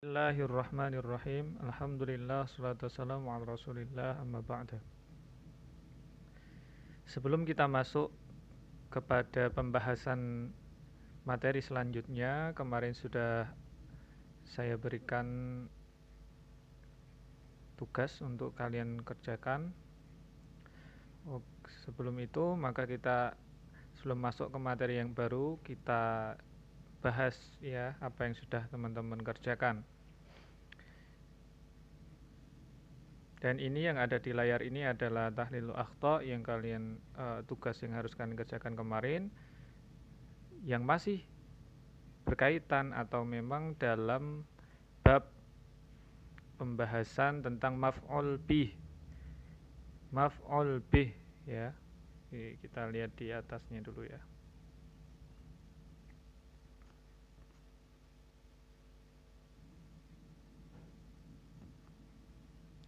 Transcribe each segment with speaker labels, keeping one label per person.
Speaker 1: Bismillahirrahmanirrahim. Alhamdulillah, salatu wassalamu ala rasulillah, amma ba'da. Sebelum kita masuk kepada pembahasan materi selanjutnya, kemarin sudah saya berikan tugas untuk kalian kerjakan. Sebelum itu, maka kita sebelum masuk ke materi yang baru, kita bahas ya apa yang sudah teman-teman kerjakan. Dan ini yang ada di layar ini adalah tahlilul akhta yang kalian tugas yang harus kalian kerjakan kemarin, yang masih berkaitan atau memang dalam bab pembahasan tentang maf'ul bih. Maf'ul bih ya. Kita lihat di atasnya dulu ya.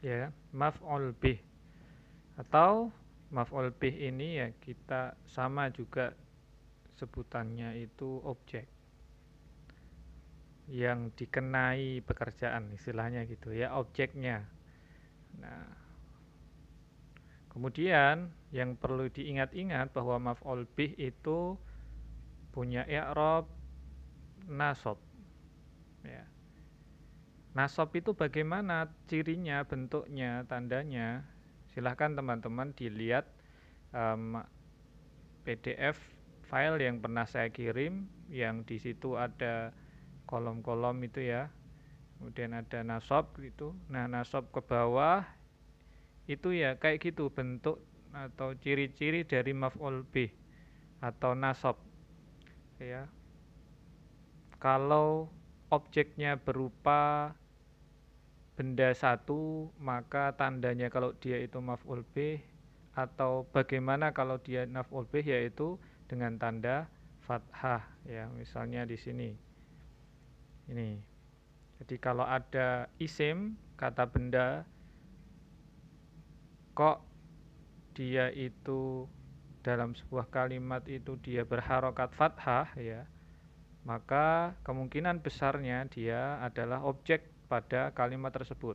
Speaker 1: Ya, maf'ul bih atau maf'ul bih ini ya kita sama juga sebutannya itu objek yang dikenai pekerjaan, istilahnya gitu ya, objeknya. Nah, kemudian yang perlu diingat-ingat bahwa maf'ul bih itu punya i'rab nasab ya. Nasab itu bagaimana cirinya, bentuknya, tandanya? Silahkan teman-teman dilihat PDF file yang pernah saya kirim, yang di situ ada kolom-kolom itu ya. Kemudian ada nasab gitu. Nah, nasab ke bawah itu ya kayak gitu bentuk atau ciri-ciri dari maf'ul bih atau nasab ya. Kalau objeknya berupa benda satu, maka tandanya kalau dia itu maf'ul bih, atau bagaimana kalau dia maf'ul bih, yaitu dengan tanda fathah ya. Misalnya di sini ini. Jadi kalau ada isim kata benda kok dia itu dalam sebuah kalimat itu dia berharokat fathah ya, maka kemungkinan besarnya dia adalah objek pada kalimat tersebut.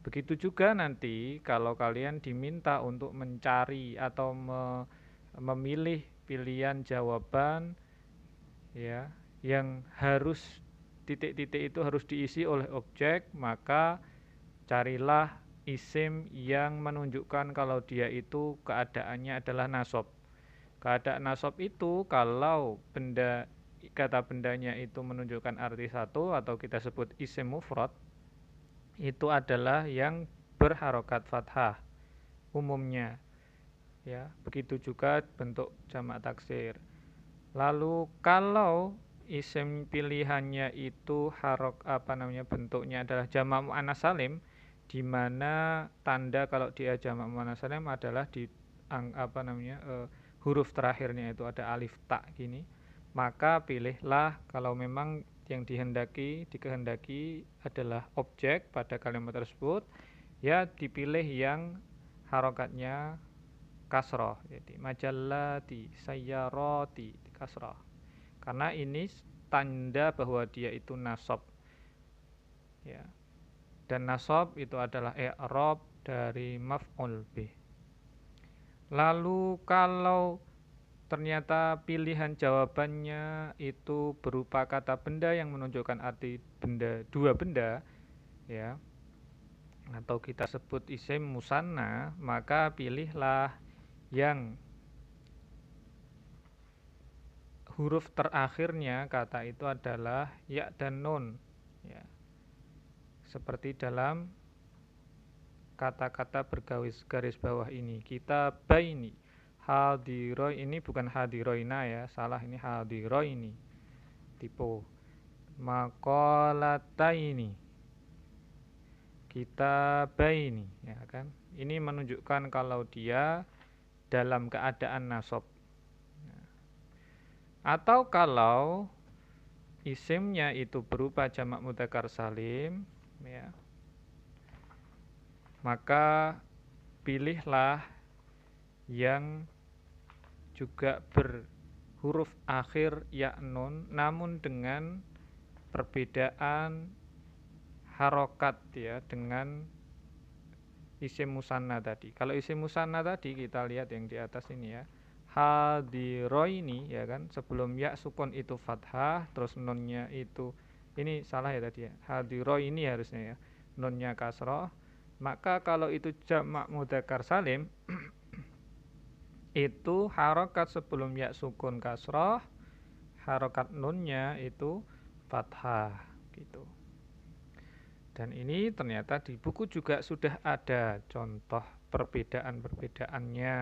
Speaker 1: Begitu juga nanti kalau kalian diminta untuk mencari atau memilih pilihan jawaban ya yang harus titik-titik itu harus diisi oleh objek, maka carilah isim yang menunjukkan kalau dia itu keadaannya adalah nasab. Keadaan nasab itu kalau kata bendanya itu menunjukkan arti satu atau kita sebut isim mufrad, itu adalah yang berharokat fathah umumnya ya. Begitu juga bentuk jamak taksir. Lalu kalau isim pilihannya itu bentuknya adalah jamak muannats salim, di mana tanda kalau dia jamak muannats salim adalah di huruf terakhirnya itu ada alif ta gini, maka pilihlah kalau memang yang dikehendaki adalah objek pada kalimat tersebut, ya dipilih yang harokatnya kasroh, jadi majallati, sayyarati, kasroh, karena ini tanda bahwa dia itu nasab ya. Dan nasab itu adalah i'rab dari maf'ul bih. Lalu kalau ternyata pilihan jawabannya itu berupa kata benda yang menunjukkan arti benda, dua benda ya, atau kita sebut isim musanna, maka pilihlah yang huruf terakhirnya kata itu adalah ya dan nun ya. Seperti dalam kata-kata bergaris bawah ini, kita baini. Hadiroi ini bukan hadiroina ya, salah, ini hadiroi ini. Tipe makolata ini, kita baini ya kan. Ini menunjukkan kalau dia dalam keadaan nasab. Atau kalau isimnya itu berupa jamak mudzakkar salim ya, maka pilihlah yang juga berhuruf akhir ya nun, namun dengan perbedaan harokat ya dengan isim musanna tadi. Kalau isim musanna tadi kita lihat yang di atas ini ya. Hadiroini ya kan, sebelum ya sukun itu fathah, terus nunnya itu ini salah ya tadi ya. Hadiroini harusnya ya. Nunnya kasroh. Maka kalau itu jamak mudzakkar salim itu harokat sebelum ya sukun kasroh, harokat nunnya itu fathah gitu. Dan ini ternyata di buku juga sudah ada contoh perbedaan-perbedaannya.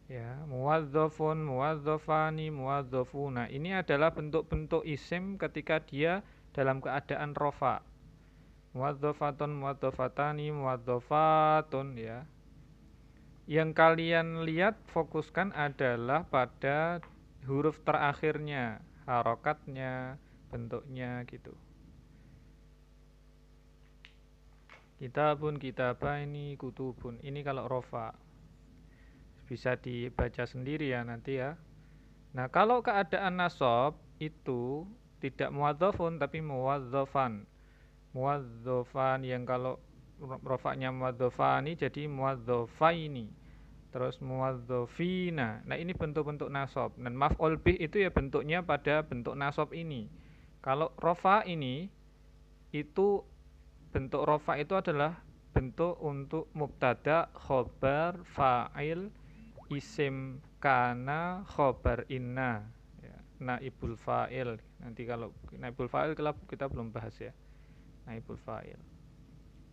Speaker 1: Ya, muwadzafun, muwadzafani, muwadzafuna. Ini adalah bentuk-bentuk isim ketika dia dalam keadaan rofa. Muwadzafatun, muwadzafatani, muwadzafatun ya. Yang kalian lihat fokuskan adalah pada huruf terakhirnya, harokatnya, bentuknya gitu. Kitabun, kitabaini, kutubun. Ini kalau rofa. Bisa dibaca sendiri ya nanti ya. Nah, kalau keadaan nasab itu tidak muwadzafun tapi muwadzafan. Muwadzafan yang kalau rofaknya muwadzafani jadi muwadzafaini. Terus muwadzafina. Nah, ini bentuk-bentuk nasab. Dan maf'ul bih itu ya bentuknya pada bentuk nasab ini. Kalau rofa ini itu bentuk rofa itu adalah bentuk untuk mubtada, khobar, fa'il, isim kana, khobar inna ya, naibul fa'il. Nanti kalau naibul fa'il kita belum bahas ya, naibul fa'il.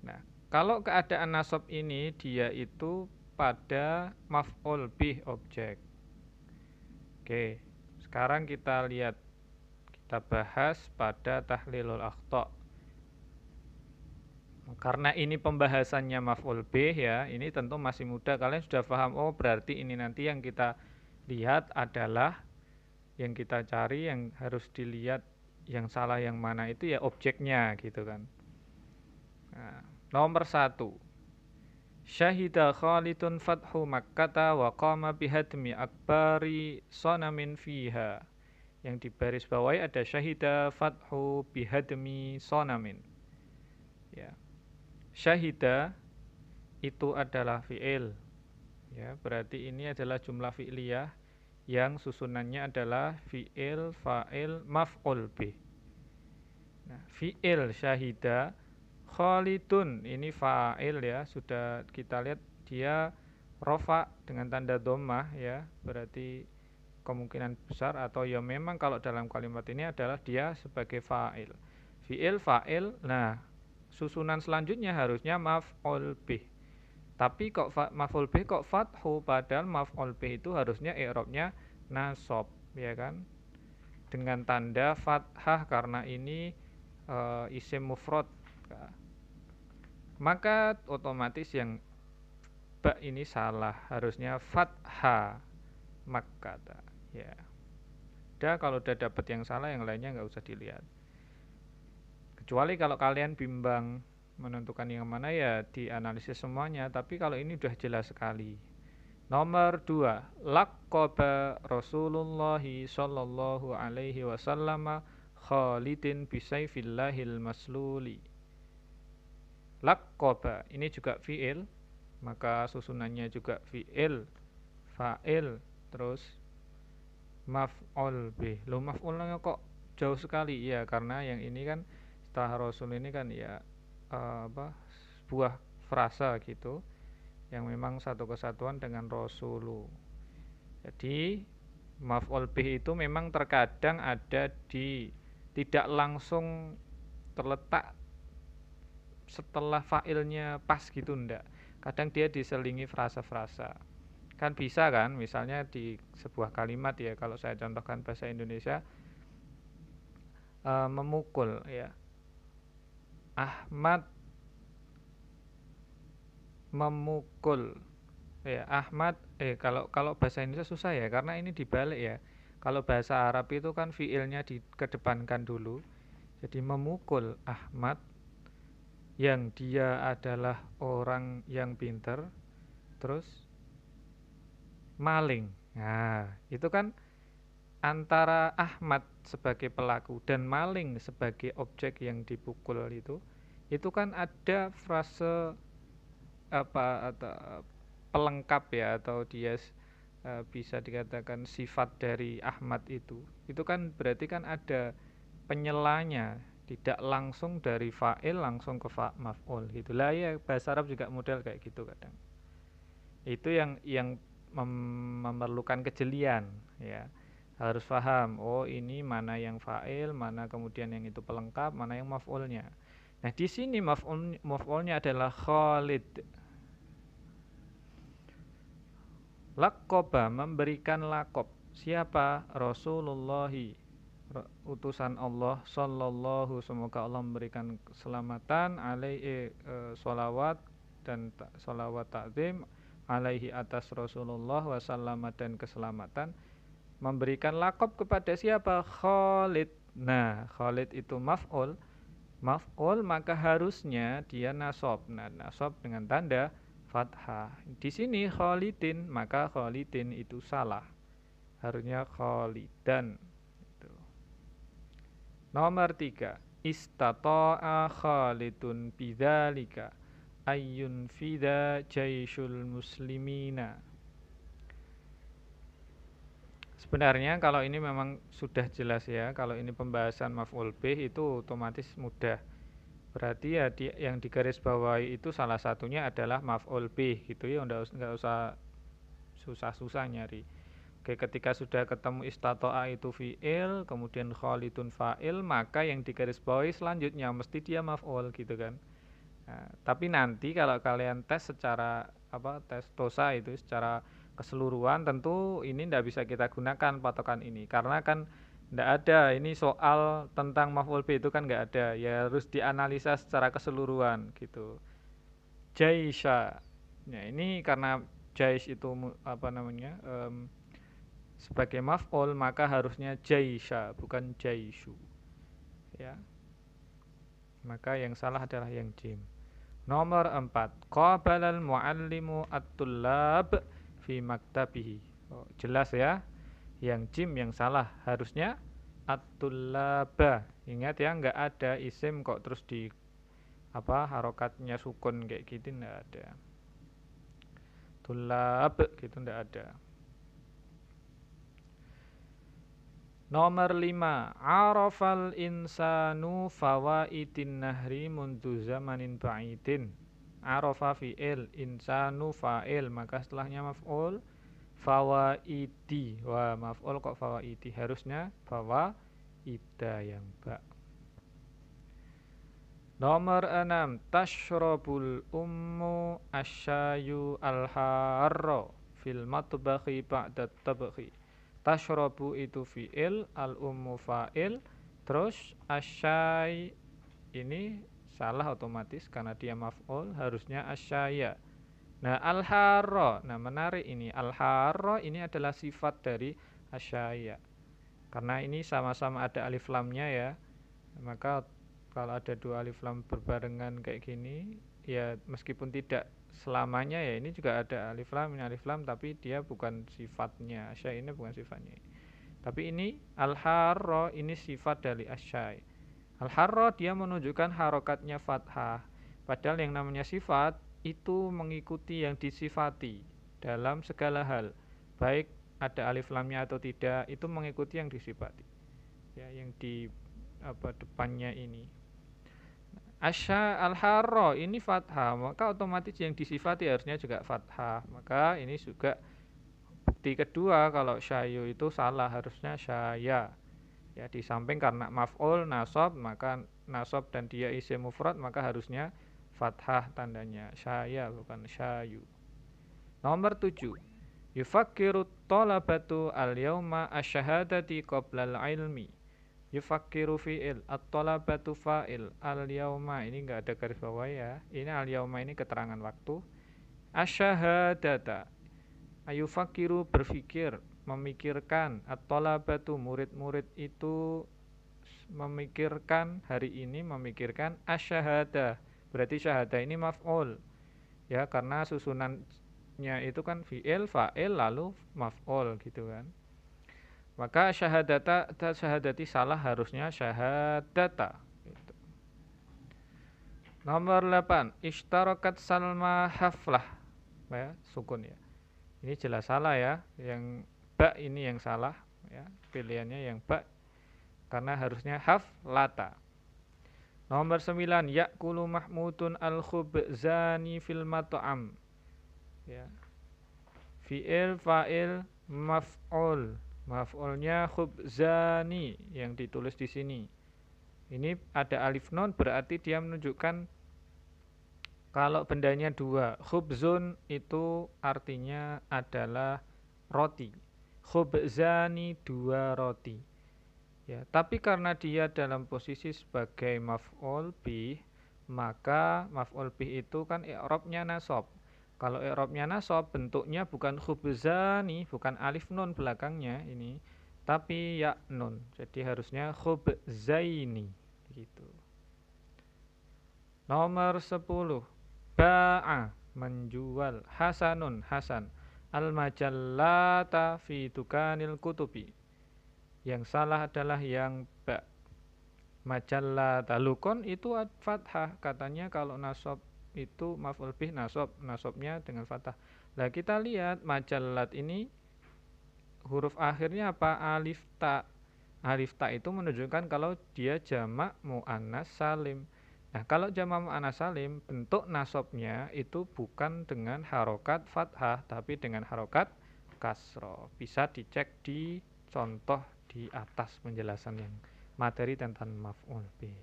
Speaker 1: Nah, kalau keadaan nasab ini dia itu pada maf'ul bih objek. Oke, sekarang kita lihat, kita bahas pada tahlilul akhta'. Karena ini pembahasannya maf'ul bih ya, ini tentu masih muda. Kalian sudah paham, oh berarti ini nanti yang kita lihat adalah, yang kita cari, yang harus dilihat, yang salah yang mana itu ya objeknya gitu kan. Nah, nomor 1. Syahida Khalidun fathu Makkata wa qama bihadmi akbari sonamin fiha. Yang di baris bawahi ada syahida fathu bihadmi sonamin. Ya. Syahida itu adalah fi'il ya, berarti ini adalah jumlah fi'liyah yang susunannya adalah fi'il, fa'il, maf'ul bih. Nah, fi'il syahida Khalidun ini fa'il ya, sudah kita lihat dia rofa dengan tanda dhammah ya, berarti kemungkinan besar atau ya memang kalau dalam kalimat ini adalah dia sebagai fa'il. Fi'il, fa'il, nah susunan selanjutnya harusnya maf'ul bih. Tapi kok maf'ul bih kok fathu, padahal maf'ul bih itu harusnya i'rabnya nasab, ya kan? Dengan tanda fathah karena ini isim mufrad. Maka otomatis yang ba ini salah, harusnya fathah makkata, ya. Kalau udah dapat yang salah, yang lainnya nggak usah dilihat. Kecuali kalau kalian bimbang menentukan yang mana ya dianalisis semuanya, tapi kalau ini udah jelas sekali. Nomor 2, laqaba Rasulullah sallallahu alaihi wasallam Khalidin bisayfillahil masluli. Laqaba ini juga fi'il, maka susunannya juga fi'il, fa'il, terus maf'ul bih. Loh, maf'ulnya kok jauh sekali? Ya karena yang ini kan setelah Rasul ini kan ya sebuah frasa gitu yang memang satu kesatuan dengan Rasulu. Jadi maf'ul bih itu memang terkadang ada di tidak langsung terletak setelah fa'ilnya pas gitu, ndak. Kadang dia diselingi frasa-frasa. Kan bisa kan, misalnya di sebuah kalimat ya, kalau saya contohkan bahasa Indonesia, memukul ya. Ahmad memukul ya, Ahmad kalau bahasa Indonesia susah ya karena ini dibalik ya. Kalau bahasa Arab itu kan fiilnya dikedepankan dulu. Jadi memukul Ahmad yang dia adalah orang yang pintar, terus maling. Nah, itu kan antara Ahmad sebagai pelaku dan maling sebagai objek yang dipukul itu itu kan ada frase apa atau pelengkap ya, atau dia bisa dikatakan sifat dari Ahmad itu kan berarti kan ada penyelanya, tidak langsung dari fa'il langsung ke maf'ul gitulah ya. Bahasa Arab juga model kayak gitu kadang. Itu yang memerlukan kejelian ya. Harus paham, oh ini mana yang fa'il, mana kemudian yang itu pelengkap, mana yang maf'ulnya. Nah, di sini maf'ulnya adalah Khalid. Lakoba, memberikan lakob. Siapa? Rasulullahi, utusan Allah sallallahu, semoga Allah memberikan keselamatan alaihi, solawat dan solawat takzim alaihi atas Rasulullah wasallama, dan keselamatan. Memberikan lakob kepada siapa? Khalid. Nah, Khalid itu maf'ul. Maf'ul maka harusnya dia nasab. Nah, nasab dengan tanda fathah. Di sini Khalidin, maka Khalidin itu salah. Harusnya Khalidan. Itu. Nomor 3. Istata'a Khalidun bidzalika ayyun fida jaisyul muslimina. Sebenarnya kalau ini memang sudah jelas ya, kalau ini pembahasan maf'ul bih itu otomatis mudah. Berarti ya yang digarisbawahi itu salah satunya adalah maf'ul bih gitu ya, enggak usah susah-susah nyari. Oke, ketika sudah ketemu istato'a itu fi'il, kemudian khalidun fa'il, maka yang digarisbawahi selanjutnya mesti dia maf'ul gitu kan. Nah, tapi nanti kalau kalian tes secara tes tosa itu secara keseluruhan, tentu ini tidak bisa kita gunakan patokan ini karena kan tidak ada ini soal tentang maf'ul bih itu kan nggak ada ya, harus dianalisa secara keseluruhan gitu. Jaisha, nah ini karena jais itu sebagai maf'ul maka harusnya jaisha bukan jaisu ya, maka yang salah adalah yang jim. Nomor 4. Qabalal muallimu at-tullab fi maktabihi. Oh, jelas ya. Yang jim yang salah harusnya at-tullaba. Ingat ya, enggak ada isim kok terus di harokatnya sukun kayak gitu enggak ada. Tullab gitu enggak ada. Nomor 5. Arafal insanu fawaidin nahri mundu zamanin ba'idin. Arafa fi'il, insanu fa'il, maka setelahnya maf'ul. Fawaidi, wah maf'ul kok fawaidi, harusnya fawaida yang ba. Nomor 6. Tashrabul ummu asyayu al-harro fil matbakhi ba'da tabakhi. Tashrabu itu fi'il, al-ummu fa'il, terus asyai ini salah otomatis karena dia maf'ul, harusnya asyaya. Nah, al-harra, nah menarik ini, al-harra ini adalah sifat dari asyaya. Karena ini sama-sama ada alif lamnya ya. Maka kalau ada dua alif lam berbarengan kayak gini, ya meskipun tidak selamanya ya, ini juga ada alif lam, ini alif lam, tapi dia bukan sifatnya. Asyai ini bukan sifatnya. Tapi ini al-harra ini sifat dari asyai. Al-harra dia menunjukkan harokatnya fathah. Padahal yang namanya sifat itu mengikuti yang disifati dalam segala hal. Baik ada alif lamnya atau tidak, itu mengikuti yang disifati. Ya, yang di depannya ini. Asya al-harra ini fathah, maka otomatis yang disifati harusnya juga fathah. Maka ini juga bukti kedua kalau syayu itu salah, harusnya syaya. Ya, di samping karena maf'ul nasab, maka nasab dan dia isim mufrad, maka harusnya fathah tandanya, syaya bukan syayu. Nomor 7. Yufakkiru thalabatu al-yawma asyhadati qabla al-ilmi. Yufakkiru fi'il, at-thalabatu fa'il, al-yawma ini enggak ada garis bawah ya. Ini al-yawma ini keterangan waktu. Asyhadata, ayufakiru berpikir, memikirkan, at-thalabatu murid-murid itu memikirkan hari ini, memikirkan asyhada. Berarti syahadah ini maf'ul. Ya, karena susunannya itu kan fi'il, fa'il lalu maf'ul gitu kan. Maka syahadati salah, harusnya syahadata gitu. Nomor 8, ishtarakat Salma haflah. Ya, sukun ya. Ini jelas salah ya. Yang ba ini yang salah ya. Pilihannya yang ba karena harusnya haflata. Nomor 9, ya'kulu Mahmudun al-khubzani fil mat'am. Ya. Fi'il, fa'il, maf'ul. Maf'ulnya khubzani yang ditulis di sini. Ini ada alif nun berarti dia menunjukkan kalau bendanya dua. Khubzun itu artinya adalah roti. Khubzani dua roti. Ya, tapi karena dia dalam posisi sebagai maf'ul bih, maka maf'ul bih itu kan i'rabnya nasab. Kalau i'rabnya nasab bentuknya bukan khubzani, bukan alif nun belakangnya ini, tapi ya nun. Jadi harusnya khubzaini gitu. Nomor 10. Ba'a menjual hasanun hasan al-majallata fi dukanil kutubi. Yang salah adalah yang ba. Majallata lukon itu fathah. Katanya kalau nasab itu maf'ul bih nasab, nasabnya dengan fathah. Nah, kita lihat majallat ini huruf akhirnya apa? Alif ta. Alif ta itu menunjukkan kalau dia jamak muannas salim. Nah, kalau jamak muannas salim, bentuk nasabnya itu bukan dengan harokat fathah, tapi dengan harokat kasroh. Bisa dicek di contoh di atas penjelasan yang materi tentang maf'ul bih.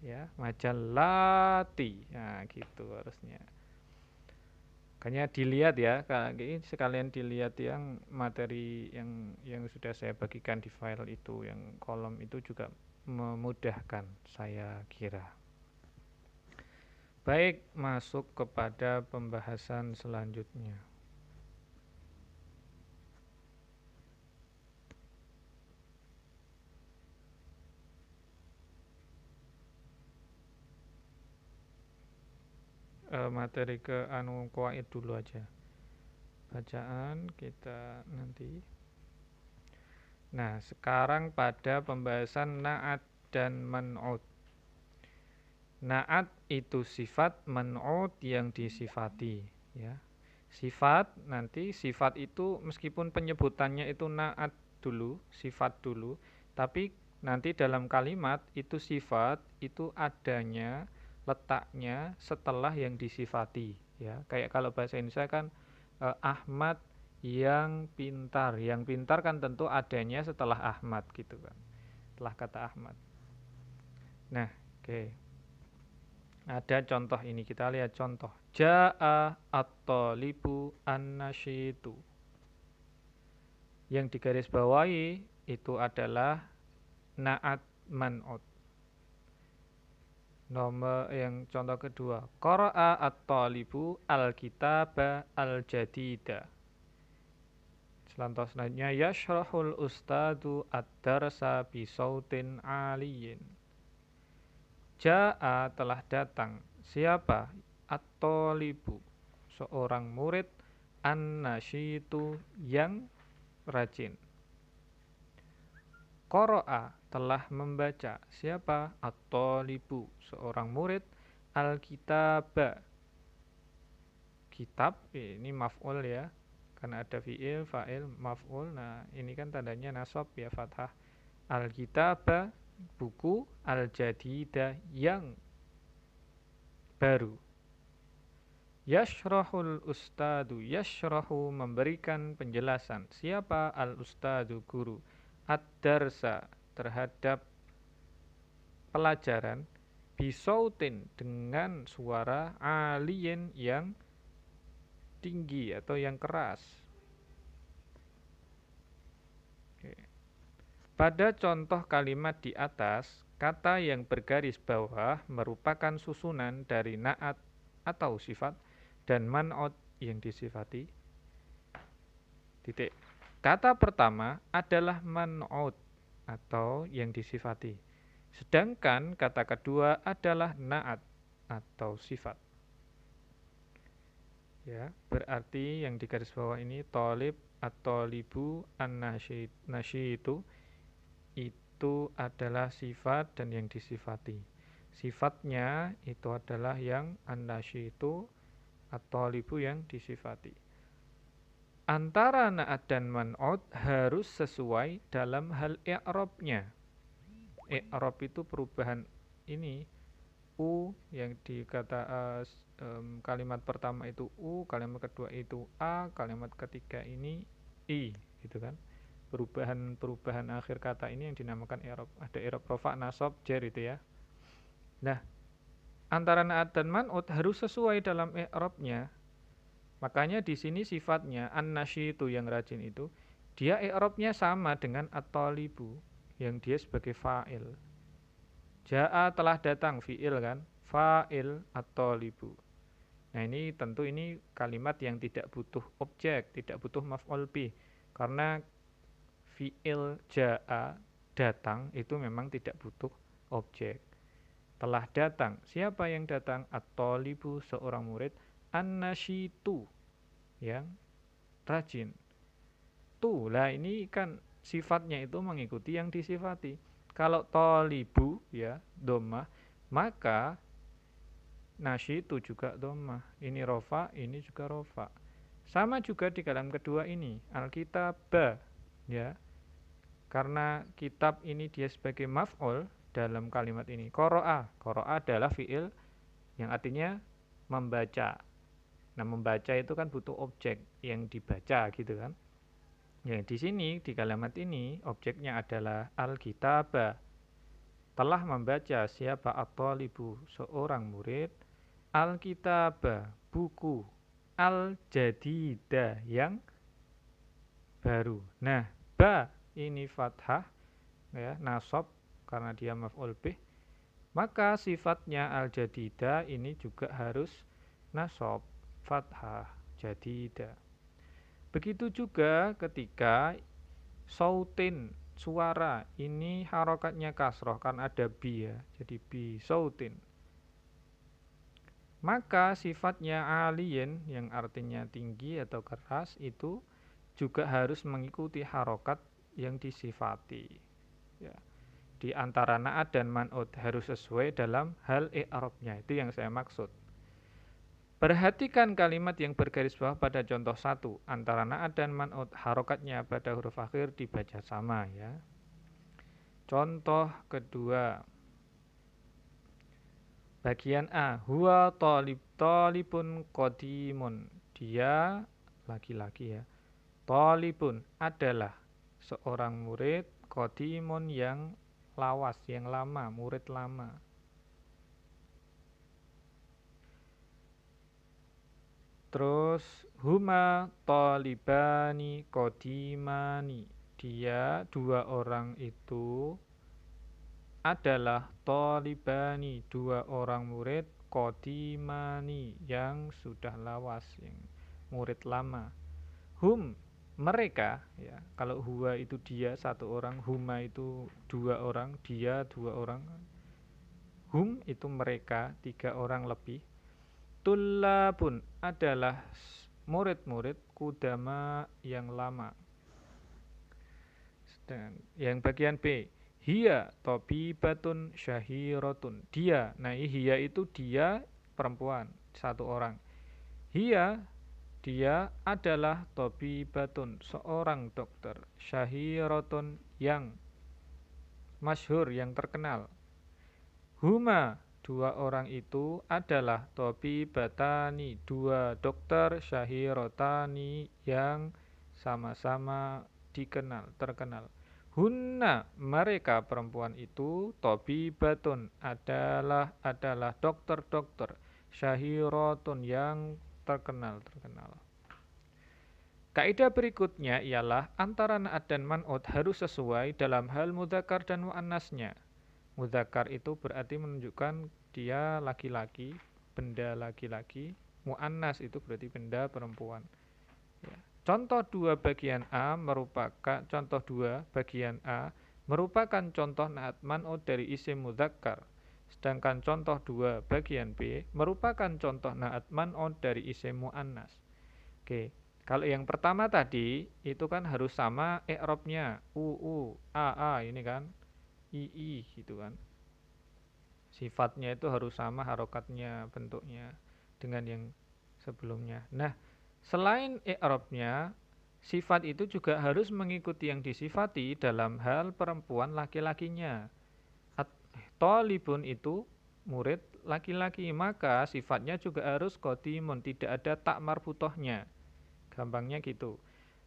Speaker 1: Ya, majallati. Nah, gitu harusnya. Makanya dilihat ya, ini sekalian dilihat yang materi yang sudah saya bagikan di file itu, yang kolom itu juga memudahkan saya kira. Baik, masuk kepada pembahasan selanjutnya. Materi ke qawaid dulu aja. Bacaan kita nanti. Nah, sekarang pada pembahasan na'at dan man'ut. Na'at itu sifat, man'ut yang disifati, ya. Sifat nanti sifat itu meskipun penyebutannya itu na'at dulu, sifat dulu, tapi nanti dalam kalimat itu sifat itu adanya letaknya setelah yang disifati, ya. Kayak kalau bahasa Indonesia kan Ahmad yang pintar. Yang pintar kan tentu adanya setelah Ahmad gitu kan. Setelah kata Ahmad. Nah, oke. Ada contoh ini, kita lihat contoh. Ja'a at-talibu an-nasyitu. Yang digarisbawahi itu adalah na'at man'ut. Nomor yang contoh kedua, qara'a at-talibu al-kitaba al-jadida. Selanjutnya yashrahul ustadu ad-darsa bisautin aliyin. Ja'a telah datang. Siapa? At-talibu, seorang murid, an-nasyitu yang rajin. Qara'a telah membaca. Siapa? At-talibu, seorang murid, al-kitaba, kitab, ini maf'ul ya, karena ada fi'il, fa'il, maf'ul. Nah, ini kan tandanya nasab ya, fathah. Al-kitaba, buku, al-jadida, yang baru. Yashrahul ustadu, yashrahu memberikan penjelasan. Siapa? Al-ustadu, guru. Ad-darsa, terhadap pelajaran. Bisautin, dengan suara. Aliyin, yang tinggi atau yang keras. Oke. Pada contoh kalimat di atas, kata yang bergaris bawah merupakan susunan dari na'at atau sifat dan man'ut yang disifati. Titik. Kata pertama adalah man'ut atau yang disifati. Sedangkan kata kedua adalah na'at atau sifat. Ya, berarti yang di garis bawah ini tolib atau libu an-nasyitu itu adalah sifat dan yang disifati. Sifatnya itu adalah yang an-nasyitu atau libu yang disifati. Antara na'at dan man'ut harus sesuai dalam hal i'rabnya. I'rab itu perubahan ini u yang dikata kalimat pertama itu u, kalimat kedua itu a, kalimat ketiga ini i, gitu kan. Perubahan akhir kata ini yang dinamakan i'rab. Ada i'rab rafa, nasab, jar itu ya. Nah, antara na'at dan man'ut harus sesuai dalam i'rabnya. Makanya di sini sifatnya an-nasyitu yang rajin itu dia i'rabnya sama dengan at-talibu yang dia sebagai fa'il. Ja'a telah datang fi'il kan, fa'il at-talibu. Nah, ini tentu ini kalimat yang tidak butuh objek, tidak butuh maf'ul bih. Karena fi'il ja'a datang itu memang tidak butuh objek. Telah datang. Siapa yang datang? At-talibu, seorang murid. An-nasyitu, yang rajin. Lah ini kan sifatnya itu mengikuti yang disifati. Kalau talibu ya dhammah, maka nasyitu juga dhammah. Ini rofa, ini juga rofa. Sama juga di kalimat kedua ini, alkitab ya. Karena kitab ini dia sebagai maf'ul dalam kalimat ini. Qara'a adalah fi'il yang artinya membaca. Nah, membaca itu kan butuh objek yang dibaca gitu kan. Ya, di sini di kalimat ini objeknya adalah al-kitaba. Telah membaca siapa at-talibu, seorang murid, al-kitaba, buku, al-jadida, yang baru. Nah, ba ini fathah ya, nasab karena dia maf'ul bih. Maka sifatnya al-jadida ini juga harus nasab, fathah, jadida. Begitu juga ketika sautin, suara, ini harokatnya kasroh kan ada bi ya, jadi bi sautin. Maka sifatnya aliyin yang artinya tinggi atau keras itu juga harus mengikuti harokat yang disifati. Ya. Di antara na'at dan man'ut harus sesuai dalam hal i'rabnya, itu yang saya maksud. Perhatikan kalimat yang bergaris bawah pada contoh 1. Antara na'at dan man'ut harokatnya pada huruf akhir dibaca sama ya. Contoh kedua. Bagian A. Huwa talibun qadimun. Dia laki-laki ya. Talibun adalah seorang murid qadimun yang lawas, yang lama, murid lama. Terus huma talibani qadimani. Dia dua orang itu adalah talibani, dua orang murid qadimani yang sudah lawas, yang murid lama. Hum mereka ya. Kalau huwa itu dia satu orang, huma itu dua orang, dia dua orang. Hum itu mereka, tiga orang lebih. Tullabun adalah murid-murid kudama yang lama. Dan yang bagian B, hiya tabibatun syahiratun. Dia, nah hiya itu dia perempuan, satu orang. Hiya dia adalah tabibatun, seorang dokter, syahiratun yang masyhur, yang terkenal. Huma dua orang itu adalah tabibatani, dua dokter, syahiratani yang sama-sama dikenal, terkenal. Hunna mereka perempuan itu tabibatun adalah dokter-dokter, syahiratun yang terkenal. Kaidah berikutnya ialah antara na'at dan man'ut harus sesuai dalam hal mudzakkar dan muannasnya. Mudzakkar itu berarti menunjukkan dia laki-laki, benda laki-laki. Muannas itu berarti benda perempuan. Ya. Contoh 2 bagian A merupakan contoh na'at man'ut dari isim mudzakkar. Sedangkan contoh 2 bagian B merupakan contoh na'at man'ut dari isim muannas. Oke. Kalau yang pertama tadi itu kan harus sama i'rabnya, uu, aa ini kan. II gitu kan. Sifatnya itu harus sama harokatnya, bentuknya dengan yang sebelumnya. Nah, selain i'rabnya, sifat itu juga harus mengikuti yang disifati dalam hal perempuan laki-lakinya. Tolibun itu murid laki-laki, maka sifatnya juga harus qadimun, tidak ada tak marfutohnya. Gampangnya gitu.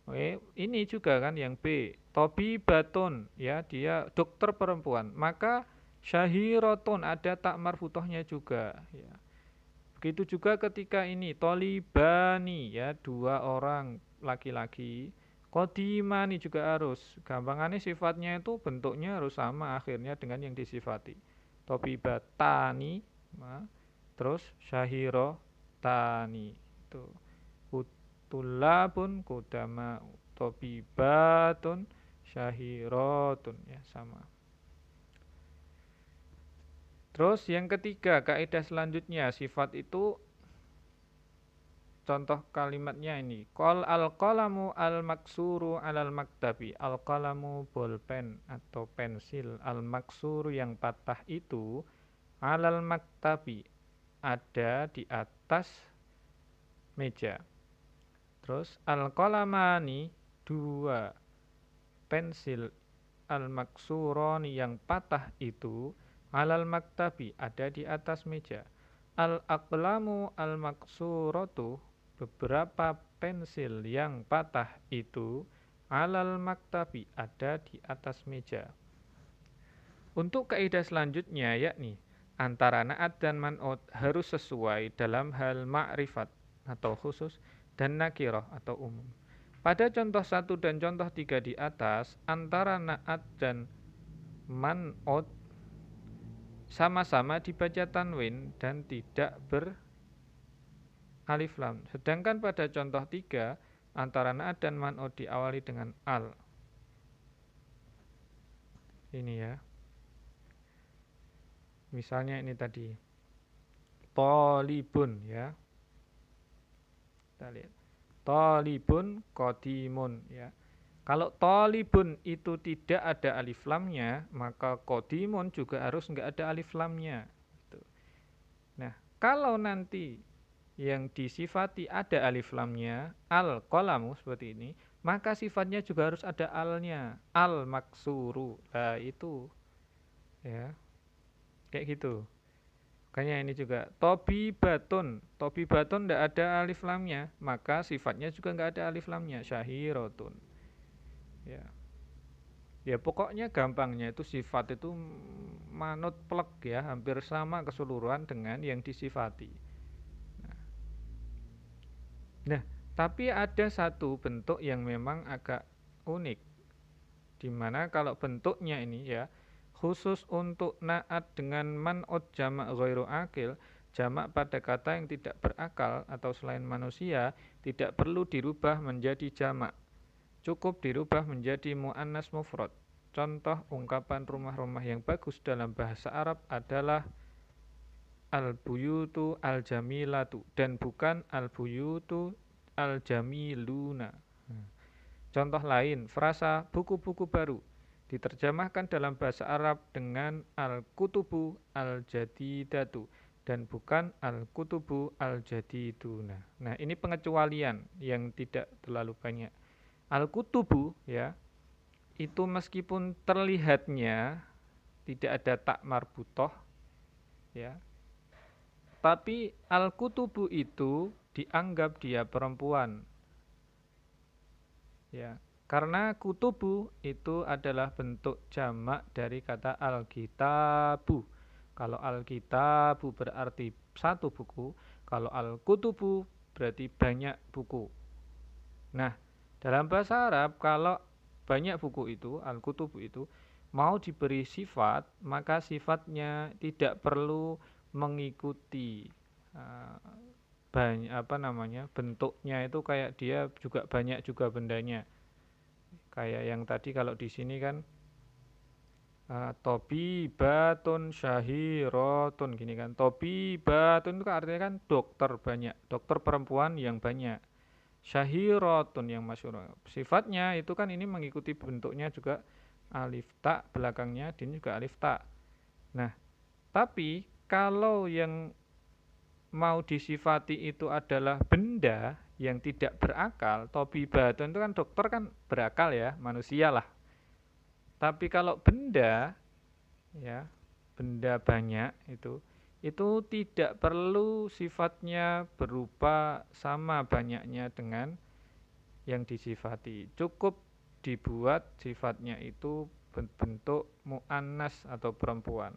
Speaker 1: Oke, ini juga kan yang B. Tobibatun, ya dia dokter perempuan. Maka syahirotun ada tak marfutohnya juga. Ya. Begitu juga ketika ini tolibani, ya dua orang laki-laki. Kodimani juga harus. Gampangannya sifatnya itu bentuknya harus sama akhirnya dengan yang disifati. Tobibatani, terus syahiro tani. Itu. Tulabun kudama tobibatun syahirotun, ya sama. Terus yang ketiga, kaidah selanjutnya, sifat itu contoh kalimatnya ini. Qal al-qalamu al-maksuru alal maktabi. Al-qalamu bolpen atau pensil. Al-maksuru yang patah itu alal maktabi, ada di atas meja. Terus al-qalamani, dua pensil al-maksuroni yang patah itu alal maktabi, ada di atas meja. Al-aqlamu al-maksuratu, beberapa pensil yang patah itu alal maktabi, ada di atas meja. Untuk kaidah selanjutnya yakni antara na'at dan man'ut harus sesuai dalam hal ma'rifat atau khusus dan nakirah atau umum. Pada contoh 1 dan contoh 3 di atas, antara na'at dan man'ut sama-sama dibaca tanwin dan tidak beralif lam. Sedangkan pada contoh 3, antara na'at dan man'ut diawali dengan al. Ini ya. Misalnya ini tadi. Tolibun ya. Kita lihat. Tolibun qadimun ya. Kalau tolibun itu tidak ada alif lamnya, maka qadimun juga harus enggak ada alif lamnya. Nah, kalau nanti yang disifati ada alif lamnya, al-qalamu seperti ini, maka sifatnya juga harus ada alnya, al-maksuru. Nah, itu ya. Kayak gitu. Makanya ini juga tobibatun. Tobibatun tidak ada alif lamnya, maka sifatnya juga nggak ada alif lamnya, syahirotun. Ya. Ya pokoknya gampangnya itu sifat itu manut plek ya, hampir sama keseluruhan dengan yang disifati. Nah, tapi ada satu bentuk yang memang agak unik. Dimana kalau bentuknya ini ya, khusus untuk na'at dengan man'ut jamak ghairu akil, jamak pada kata yang tidak berakal atau selain manusia, tidak perlu dirubah menjadi jamak. Cukup dirubah menjadi mu'annas mufrad. Contoh ungkapan rumah-rumah yang bagus dalam bahasa Arab adalah al-buyutu al-jamilatu dan bukan al-buyutu al-jamiluna. Contoh lain, frasa buku-buku baru diterjemahkan dalam bahasa Arab dengan al-kutubu al-jadidatu dan bukan al-kutubu al-jadiduna. Nah, ini pengecualian yang tidak terlalu banyak. Al-kutubu ya, itu meskipun terlihatnya tidak ada tak marbutoh ya, tapi al-kutubu itu dianggap dia perempuan. Ya, karena kutubu itu adalah bentuk jamak dari kata al-kitabu. Kalau al-kitabu berarti satu buku, kalau al-kutubu berarti banyak buku. Nah, dalam bahasa Arab kalau banyak buku itu, al-kutubu itu mau diberi sifat, maka sifatnya tidak perlu mengikuti bentuknya itu kayak dia juga banyak juga bendanya. Kayak yang tadi kalau di sini kan tobibatun syahirotun gini kan. Tobibatun itu artinya kan dokter banyak, dokter perempuan yang banyak. Syahirotun yang masyhur. Sifatnya itu kan ini mengikuti bentuknya juga alif ta belakangnya, ini juga alif ta. Nah, Tapi kalau yang mau disifati itu adalah benda yang tidak berakal, tobibatun itu kan dokter kan berakal ya, manusia lah. Tapi kalau benda ya, benda banyak itu tidak perlu sifatnya berupa sama banyaknya dengan yang disifati. Cukup dibuat sifatnya itu bentuk muannas atau perempuan.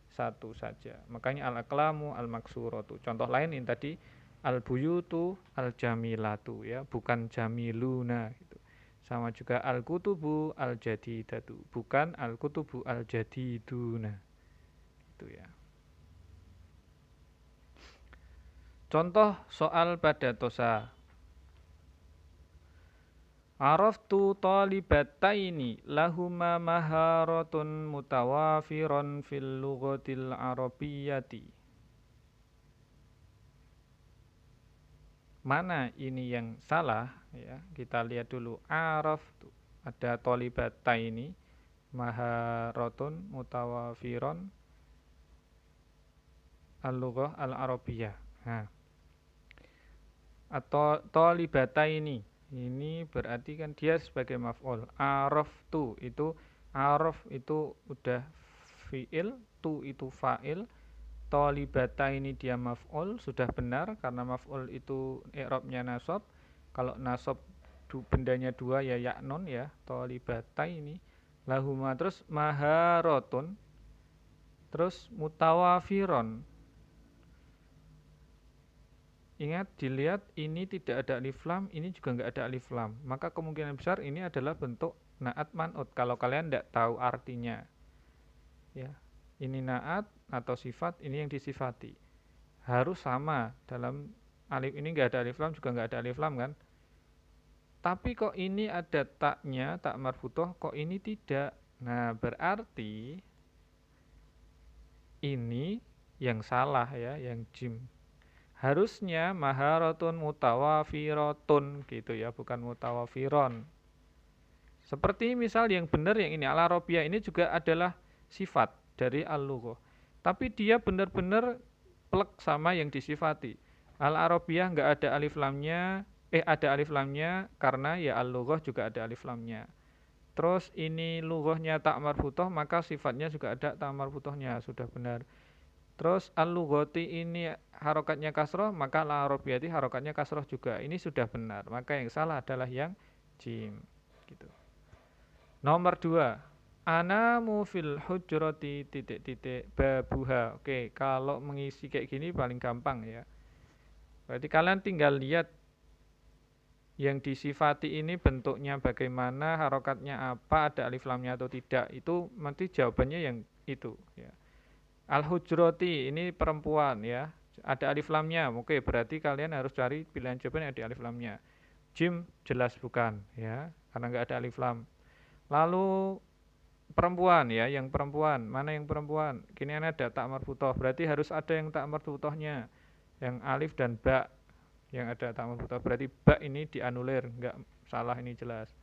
Speaker 1: Satu saja. Makanya al-aqlamu al-maksuratu. Contoh lain ini tadi al-buyutu al-jamilatu ya, bukan jamiluna gitu. Sama juga al-kutubu al-jadidatu, bukan al-kutubu al-jadiduna. Itu ya. Contoh soal pada tosa. Araftu talibataini lahuma maharatun mutawafiron fil lughatil arabiyyati. Mana ini yang salah ya? Kita lihat dulu. Araftu ada talibataini maharatun mutawafiron al-lughah al-arabiyyah. Nah, atau talibataini ini berarti kan dia sebagai maf'ul. Araftu itu araf itu udah fi'il, tu itu fa'il, talibata ini dia maf'ul, sudah benar karena maf'ul itu i'rabnya nasab. Kalau nasab bendanya dua ya yaknon ya, talibata ini lahuma terus maharotun terus mutawafiron. Ingat, dilihat ini tidak ada alif lam, ini juga nggak ada alif lam. Maka kemungkinan besar ini adalah bentuk naat man'ut. Kalau kalian tidak tahu artinya, ya, ini naat atau sifat, ini yang disifati. Harus sama dalam alif ini nggak ada alif lam, juga nggak ada alif lam kan. Tapi kok ini ada taknya, tak marfutoh, kok ini tidak. Nah, berarti ini yang salah ya, yang jim. Harusnya maharatun mutawafiratun gitu ya, bukan mutawafiron. Seperti misal yang benar yang ini al-arabiyah ini juga adalah sifat dari al-lughah. Tapi dia benar-benar plek sama yang disifati. Al-arabiyah enggak ada alif lamnya, ada alif lamnya karena ya al-lughah juga ada alif lamnya. Terus ini lughahnya tak marfuthah, maka sifatnya juga ada tak marfuthahnya, sudah benar. Terus al-lughati ini harokatnya kasroh, maka al-arabiyati harokatnya kasroh juga. Ini sudah benar. Maka yang salah adalah yang jim. Gitu. Nomor 2. Anamu fil hujrati titik-titik babuha. Oke, kalau mengisi kayak gini paling gampang ya. Berarti kalian tinggal lihat yang disifati ini bentuknya bagaimana, harokatnya apa, ada alif lamnya atau tidak. Itu nanti jawabannya yang itu ya. Al-hujrati ini perempuan ya. Ada alif lamnya. Oke, berarti kalian harus cari pilihan jawaban yang ada alif lamnya. Jim jelas bukan ya, karena nggak ada alif lam. Lalu perempuan ya, yang perempuan. Mana yang perempuan? Kini ada tak marfuthah. Berarti harus ada yang tak marfuthahnya. Yang alif dan ba yang ada tak marfuthah. Berarti ba ini dianulir, nggak salah ini jelas.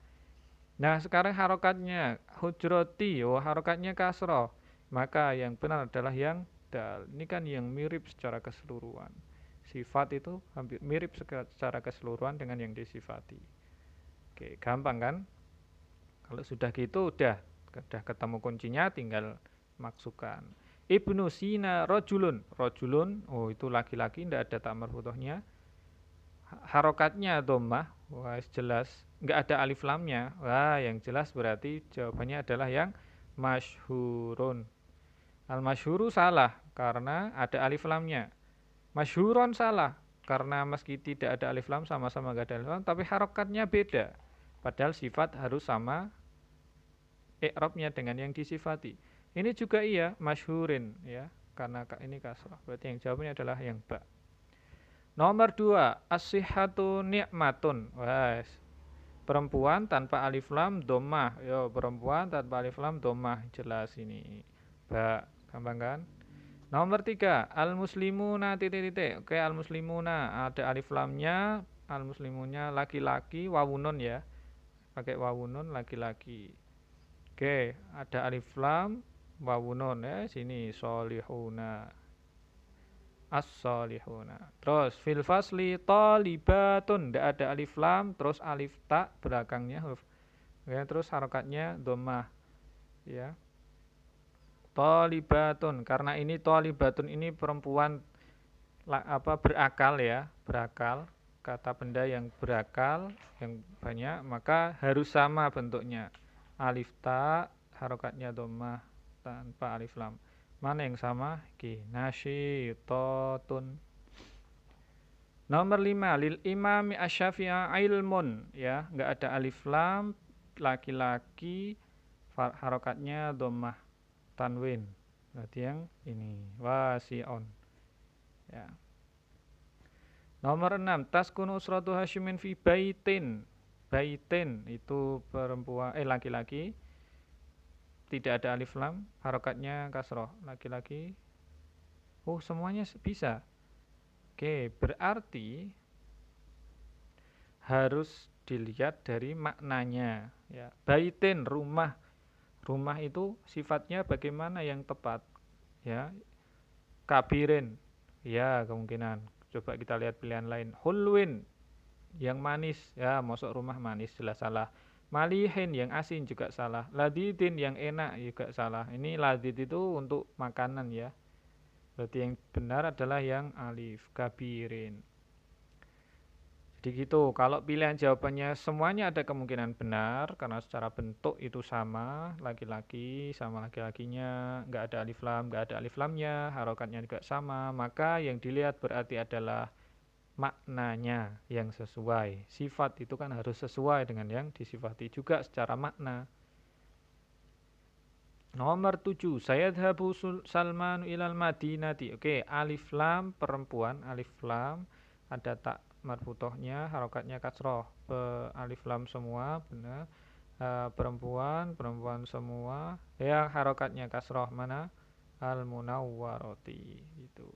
Speaker 1: Nah, sekarang harokatnya hujrati, harokatnya kasroh. Maka yang benar adalah yang dal. Ini kan yang mirip secara keseluruhan. Sifat itu hampir mirip secara keseluruhan dengan yang disifati. Oke, gampang kan? Kalau sudah gitu udah ketemu kuncinya, tinggal masukkan. Ibnu Sina rojulun. Rojulun, oh itu laki-laki, tidak ada tak marfuthahnya. Harokatnya dhammah, wah jelas. Nggak ada alif lamnya. Wah, yang jelas berarti jawabannya adalah yang masyhurun. Al-masyhuru salah karena ada alif lamnya. Masyhuron salah karena meski tidak ada alif lam, sama-sama enggak ada alif lam, tapi harokatnya beda. Padahal sifat harus sama i'rabnya dengan yang disifati. Ini juga iya, masyhurin ya, karena ini kasrah. Berarti yang jawabannya adalah yang ba. Nomor 2, as-sihhatu ni'matun. Wah, perempuan tanpa alif lam dhammah. Yo, perempuan tanpa alif lam dhammah, jelas ini. Ba. Gampang kan? Nomor 3, al-muslimuna titik-titik. Oke, al-muslimuna ada alif lamnya, al-muslimunya laki-laki, wawunun ya. Pakai wawunun laki-laki. Oke, ada alif lam, wawunon ya sini solihuna as-solihuna. Terus fil fasli talibatun ndak ada alif lam, terus alif ta belakangnya huruf ya, terus harokatnya dhammah ya. Talibatun karena ini talibatun ini perempuan berakal ya, berakal, kata benda yang berakal yang banyak maka harus sama bentuknya. Alif ta harokatnya dhammah tanpa alif lam. Mana yang sama? Nasyitatun. Nomor 5 lil imami asy-Syafi'i ilmun ya, enggak ada alif lam, laki-laki harokatnya dhammah tanwin. Berarti yang ini wasi'un. Ya. Nomor 6 taskunu usratu hasyimin fi baitin. Baitin itu perempuan laki-laki. Tidak ada alif lam, harokatnya kasroh. Laki-laki. Oh, semuanya bisa. Oke, berarti harus dilihat dari maknanya ya. Baitin rumah. Rumah itu sifatnya bagaimana yang tepat ya. Kabirin ya kemungkinan. Coba kita lihat pilihan lain. Hulwin yang manis ya, masuk rumah manis jelas salah. Malihin yang asin juga salah. Ladidin yang enak juga salah. Ini ladid itu untuk makanan ya. Berarti yang benar adalah yang alif kabirin. Jadi gitu, kalau pilihan jawabannya semuanya ada kemungkinan benar karena secara bentuk itu sama, laki-laki sama laki-lakinya, nggak ada alif lam, nggak ada alif lamnya, harokatnya juga sama, maka yang dilihat berarti adalah maknanya yang sesuai. Sifat itu kan harus sesuai dengan yang disifati juga secara makna. Nomor 7, sayadhabu Salmanu ilal Madinati. Oke, alif lam perempuan, alif lam ada tak marfutohnya, harokatnya kasroh. Alif lam semua, benar. Perempuan semua yang harokatnya kasroh mana? Al-munawwarati itu.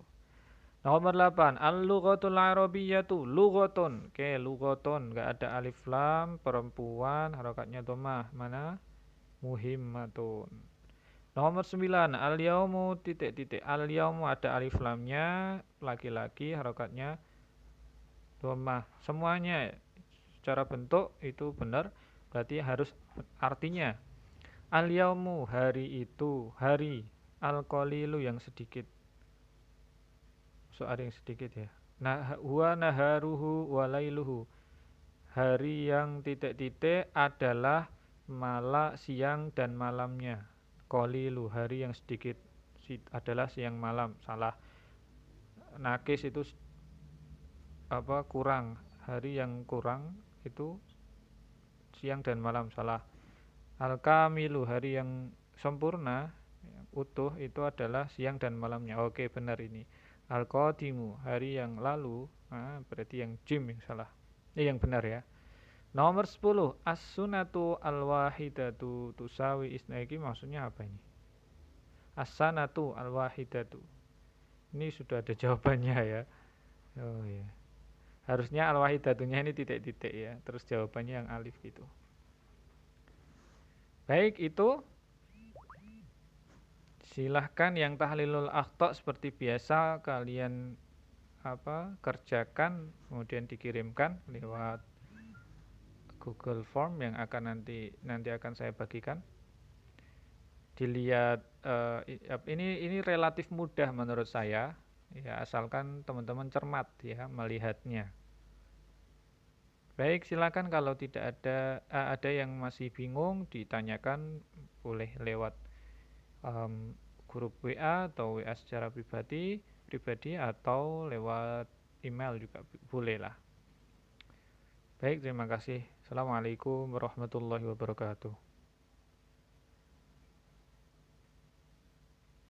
Speaker 1: Nomor 8, al-lughatul arabiyyatu lughatun. Oke, lughatun enggak ada alif lam, perempuan, harokatnya dhammah. Mana? Muhimmatun. Nomor 9, al-yaumu titik-titik. Al-yaumu ada alif lamnya, laki-laki, harokatnya dhammah. Semuanya secara bentuk itu benar, berarti harus artinya. Al-yaumu hari itu, hari. Al-qalilu yang sedikit. Soal yang sedikit ya. Huwa naharuhu walailuhu. Hari yang titik-titik adalah siang dan malamnya. Qalilu hari yang sedikit adalah siang malam. Salah. Nakis itu kurang. Hari yang kurang itu siang dan malam. Salah. Al-kamilu hari yang sempurna utuh itu adalah siang dan malamnya. Oke, benar ini. Al-qadimu hari yang lalu, berarti yang jim yang salah. Yang benar ya. Nomor 10, as-sunatu al-wahidatu tusawi isnaiki, maksudnya apa ini? As-sanatu al-wahidatu. Ini sudah ada jawabannya ya. Oh ya. Harusnya al-wahidatunya ini titik-titik ya. Terus jawabannya yang alif gitu. Baik, itu silahkan yang tahlilul akhta seperti biasa kalian kerjakan, kemudian dikirimkan lewat Google Form yang akan nanti akan saya bagikan. Dilihat ini relatif mudah menurut saya ya, asalkan teman-teman cermat ya melihatnya. Baik, silakan kalau tidak ada yang masih bingung ditanyakan boleh lewat grup WA atau WA secara pribadi atau lewat email juga boleh lah. Baik, terima kasih. Assalamualaikum warahmatullahi wabarakatuh.